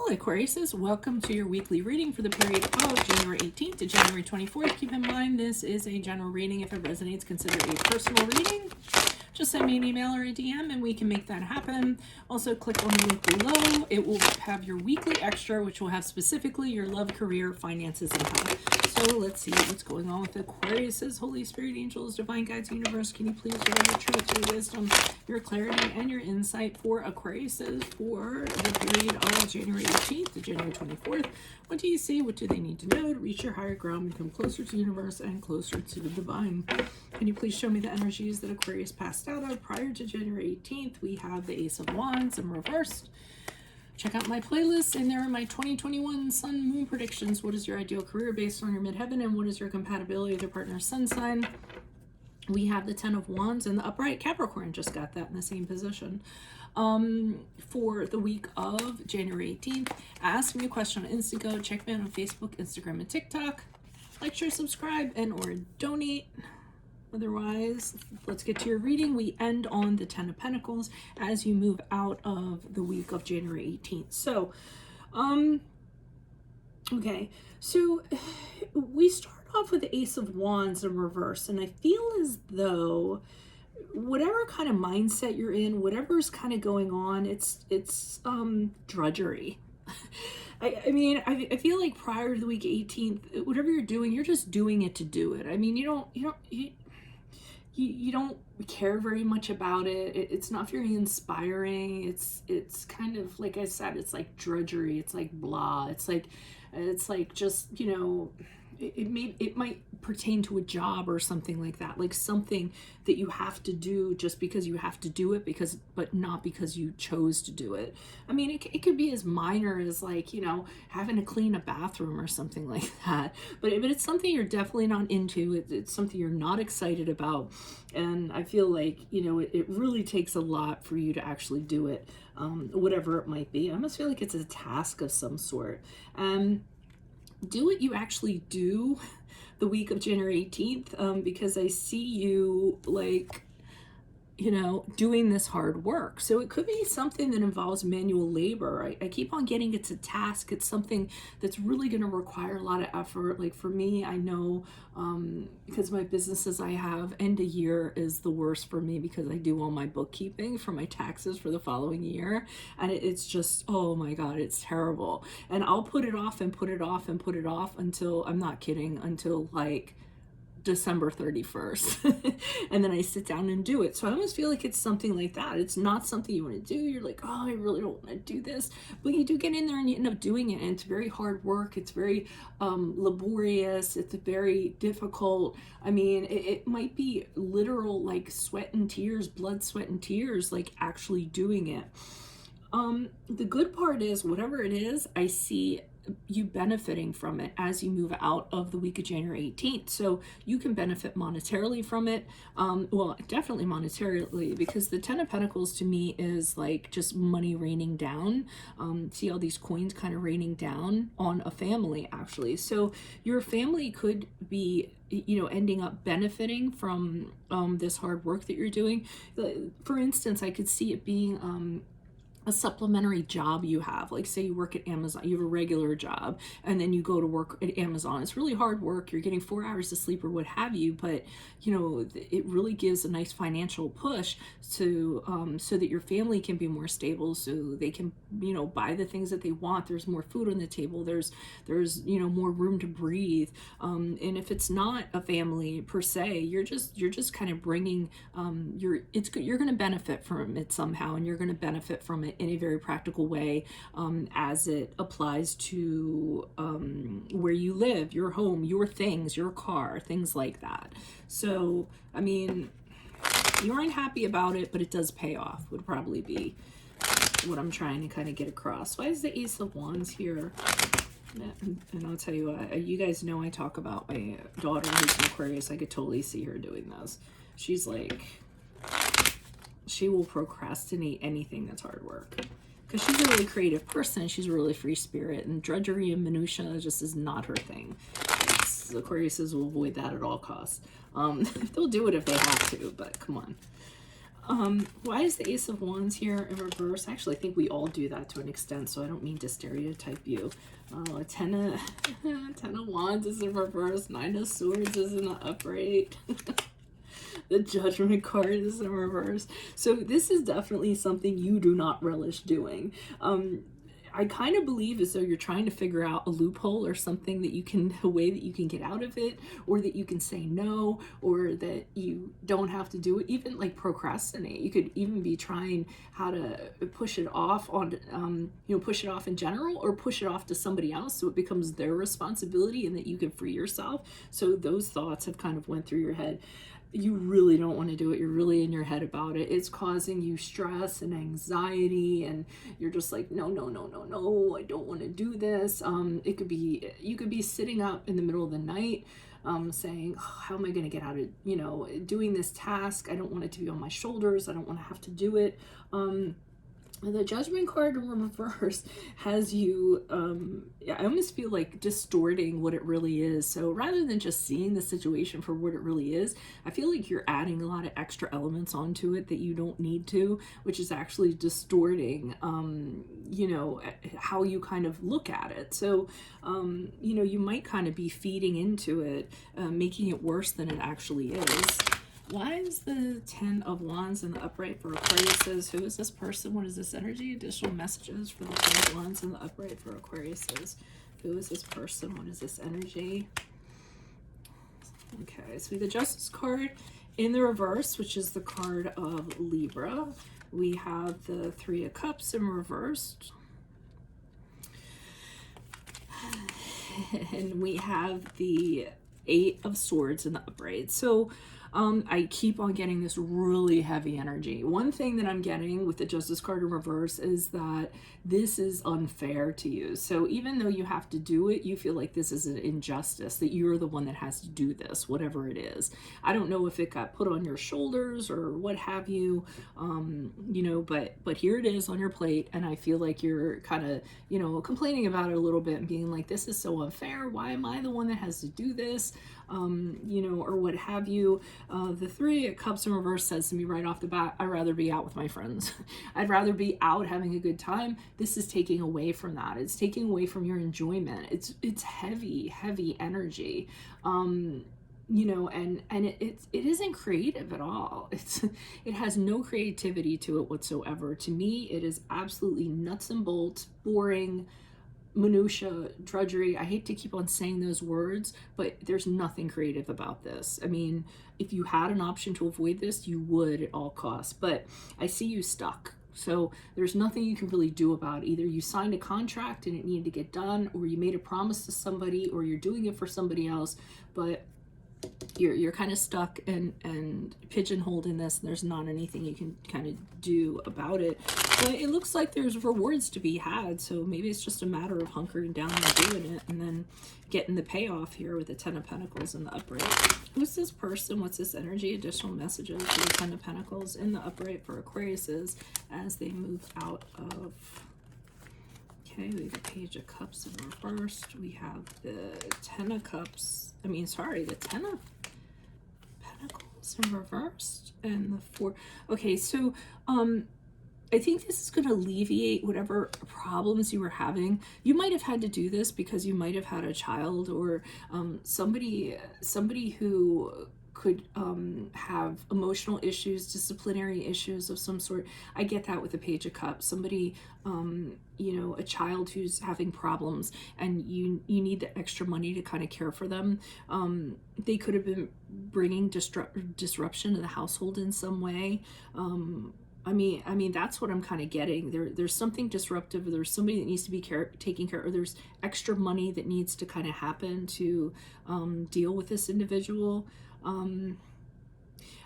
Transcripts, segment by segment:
Aquariuses, welcome to your weekly reading for the period of January 18th to January 24th. Keep in mind this is a general reading. If it resonates, consider a personal reading. Just send me an email or a DM and we can make that happen. Also, click on the link below. It will have your weekly extra, which will have specifically your love, career, finances, and health. So let's see what's going on with Aquariuses. Holy Spirit, angels, divine guides, universe, can you please provide your truth, your wisdom, your clarity, and your insight for Aquariuses for the period of January 18th to January 24th? What do you see? What do they need to know to reach your higher ground, become closer to the universe and closer to the divine? Can you please show me the energies that Aquarius passed out of prior to January 18th? We have the Ace of Wands in reversed. Check out my playlist, and there are my 2021 Sun Moon predictions. What is your ideal career based on your midheaven, and what is your compatibility with your partner's sun sign? We have the 10 of Wands and the upright Capricorn. Just got that in the same position. For the week of January 18th, ask me a question on Instago. Check me out on Facebook, Instagram, and TikTok. Like, share, subscribe, and or donate. Otherwise, let's get to your reading. We end on the 10 of Pentacles as you move out of the week of January 18th. So, okay. So, we start off with the Ace of Wands in reverse, and I feel as though whatever kind of mindset you're in, whatever's kind of going on, it's drudgery. I mean, I feel like prior to the week 18th, whatever you're doing, you're just doing it to do it. I mean, you don't care very much about it. It's not very inspiring. It's kind of, like I said, it's like drudgery. It's like blah. It's like just, you know, it might pertain to a job or something like that, like something that you have to do just because you have to do it, but not because you chose to do it. I mean, it could be as minor as, like, you know, having to clean a bathroom or something like that, but it's something you're definitely not into. It's something you're not excited about, and I feel like, you know, it really takes a lot for you to actually do it, whatever it might be. I almost feel like it's a task of some sort. Do what you actually do the week of January 18th, because I see you, like, you know, doing this hard work. So it could be something that involves manual labor. I keep on getting it's a task. It's something that's really going to require a lot of effort. Like for me, I know, because my businesses I have, end of year is the worst for me because I do all my bookkeeping for my taxes for the following year. And it's just, oh my God, it's terrible. And I'll put it off and put it off and put it off until, I'm not kidding, until like December 31st. And then I sit down and do it. So I almost feel like it's something like that. It's not something you want to do. You're like, oh, I really don't want to do this, but you do get in there and you end up doing it. And it's very hard work. It's very laborious. It's very difficult. I mean, it might be literal, like sweat and tears, blood, sweat and tears, like actually doing it. The good part is, whatever it is, I see you benefiting from it as you move out of the week of January 18th. So you can benefit monetarily from it. Well, definitely monetarily, because the 10 of Pentacles to me is like just money raining down. See all these coins kind of raining down on a family, actually. So your family could be, you know, ending up benefiting from this hard work that you're doing. For instance, I could see it being a supplementary job you have. Like, say you work at Amazon, you have a regular job, and then you go to work at Amazon. It's really hard work. You're getting 4 hours of sleep or what have you, but you know, it really gives a nice financial push to so that your family can be more stable, so they can, you know, buy the things that they want. There's more food on the table. There's you know, more room to breathe. And if it's not a family per se, you're just kind of bringing you're going to benefit from it somehow, and you're going to benefit from it in a very practical way, as it applies to where you live, your home, your things, your car, things like that. So, I mean, you aren't happy about it, but it does pay off, would probably be what I'm trying to kind of get across. Why is the Ace of Wands here? And I'll tell you what, you guys know I talk about my daughter who's an Aquarius. I could totally see her doing this. She's like, she will procrastinate anything that's hard work because she's a really creative person. She's a really free spirit, and drudgery and minutia just is not her thing. Aquariuses will avoid that at all costs. They'll do it if they have to, but come on. Why is the Ace of Wands here in reverse? Actually, I think we all do that to an extent, so I don't mean to stereotype you. Ten of Wands is in reverse. Nine of Swords is in the upright. The Judgment card is in reverse. So this is definitely something you do not relish doing. I kind of believe as though you're trying to figure out a loophole or something that you can, a way that you can get out of it, or that you can say no, or that you don't have to do it. Even like procrastinate. You could even be trying how to push it off on, push it off in general, or push it off to somebody else so it becomes their responsibility and that you can free yourself. So those thoughts have kind of went through your head. You really don't want to do it. You're really in your head about it. It's causing you stress and anxiety, and you're just like, no, no, no, no, no, I don't want to do this. It could be, you could be sitting up in the middle of the night, saying, oh, how am I going to get out of, doing this task? I don't want it to be on my shoulders. I don't want to have to do it. The Judgment card in reverse has you, I almost feel like distorting what it really is. So rather than just seeing the situation for what it really is, I feel like you're adding a lot of extra elements onto it that you don't need to, which is actually distorting, how you kind of look at it. So, you might kind of be feeding into it, making it worse than it actually is. Why is the Ten of Wands in the upright for Aquariuses? Who is this person? What is this energy? Additional messages for the Ten of Wands in the upright for Aquariuses. Who is this person? What is this energy? Okay, so we have the Justice card in the reverse, which is the card of Libra. We have the Three of Cups in reversed. And we have the Eight of Swords in the upright. So I keep on getting this really heavy energy. One thing that I'm getting with the Justice card in reverse is that this is unfair to you. So even though you have to do it, you feel like this is an injustice, that you're the one that has to do this, whatever it is. I don't know if it got put on your shoulders or what have you, but here it is on your plate, and I feel like you're kind of, complaining about it a little bit and being like, this is so unfair. Why am I the one that has to do this? Or what have you. The Three of Cups in reverse says to me right off the bat, I'd rather be out with my friends. I'd rather be out having a good time. This is taking away from that. It's taking away from your enjoyment. It's heavy, heavy energy. And it isn't creative at all. It has no creativity to it whatsoever. To me, it is absolutely nuts and bolts, boring, minutia, drudgery. I hate to keep on saying those words, but there's nothing creative about this. I mean, if you had an option to avoid this, you would at all costs, but I see you stuck. So there's nothing you can really do about it. Either you signed a contract and it needed to get done, or you made a promise to somebody, or you're doing it for somebody else, but you're kind of stuck and pigeonholed in this, and there's not anything you can kind of do about it. But it looks like there's rewards to be had, so maybe it's just a matter of hunkering down and doing it, and then getting the payoff here with the Ten of Pentacles in the upright. Who's this person? What's this energy? Additional messages for the Ten of Pentacles in the upright for Aquariuses as they move out of... Okay, we have a Page of Cups in reversed. We have the Ten of Cups. The Ten of Pentacles in reversed. And the Four. Okay, so I think this is going to alleviate whatever problems you were having. You might have had to do this because you might have had a child, or somebody who could have emotional issues, disciplinary issues of some sort. I get that with the Page of Cups. Somebody, a child who's having problems, and you need the extra money to kind of care for them. They could have been bringing disruption to the household in some way. I mean, that's what I'm kind of getting. There's something disruptive, or there's somebody that needs to be taken care of, or there's extra money that needs to kind of happen to deal with this individual. I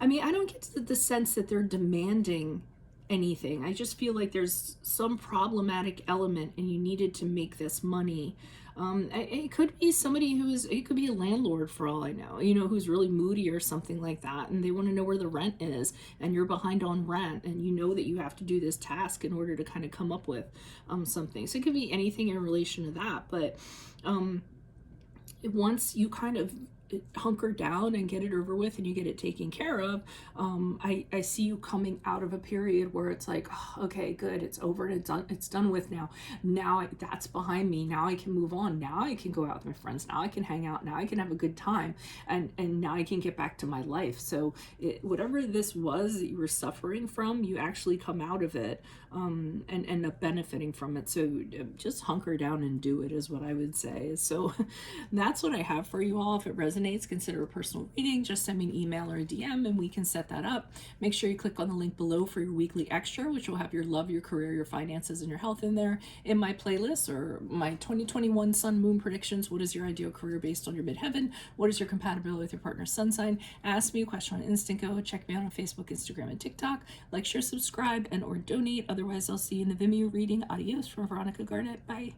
don't get the sense that they're demanding anything. I just feel like there's some problematic element and you needed to make this money. It could be somebody it could be a landlord for all I know, who's really moody or something like that, and they want to know where the rent is, and you're behind on rent, and you know that you have to do this task in order to kind of come up with something. So it could be anything in relation to that, but once you kind of hunker down and get it over with and you get it taken care of, I see you coming out of a period where it's like, oh, okay, good, it's over and it's done with now. That's behind me. Now I can move on. Now I can go out with my friends. Now I can hang out. Now I can have a good time. And now I can get back to my life. So whatever this was that you were suffering from, you actually come out of it, and end up benefiting from it. So just hunker down and do it is what I would say. So that's what I have for you all. If it resonates, consider a personal reading. Just send me an email or a DM and we can set that up. Make sure you click on the link below for your weekly extra, which will have your love, your career, your finances, and your health in there. In my playlist, or my 2021 sun moon predictions, what is your ideal career based on your midheaven? What is your compatibility with your partner's sun sign? Ask me a question on Instant Go. Check me out on Facebook, Instagram, and TikTok. Like, share, subscribe, and or donate. Otherwise, I'll see you in the Vimeo reading. Adios from Veronica Garnett. Bye.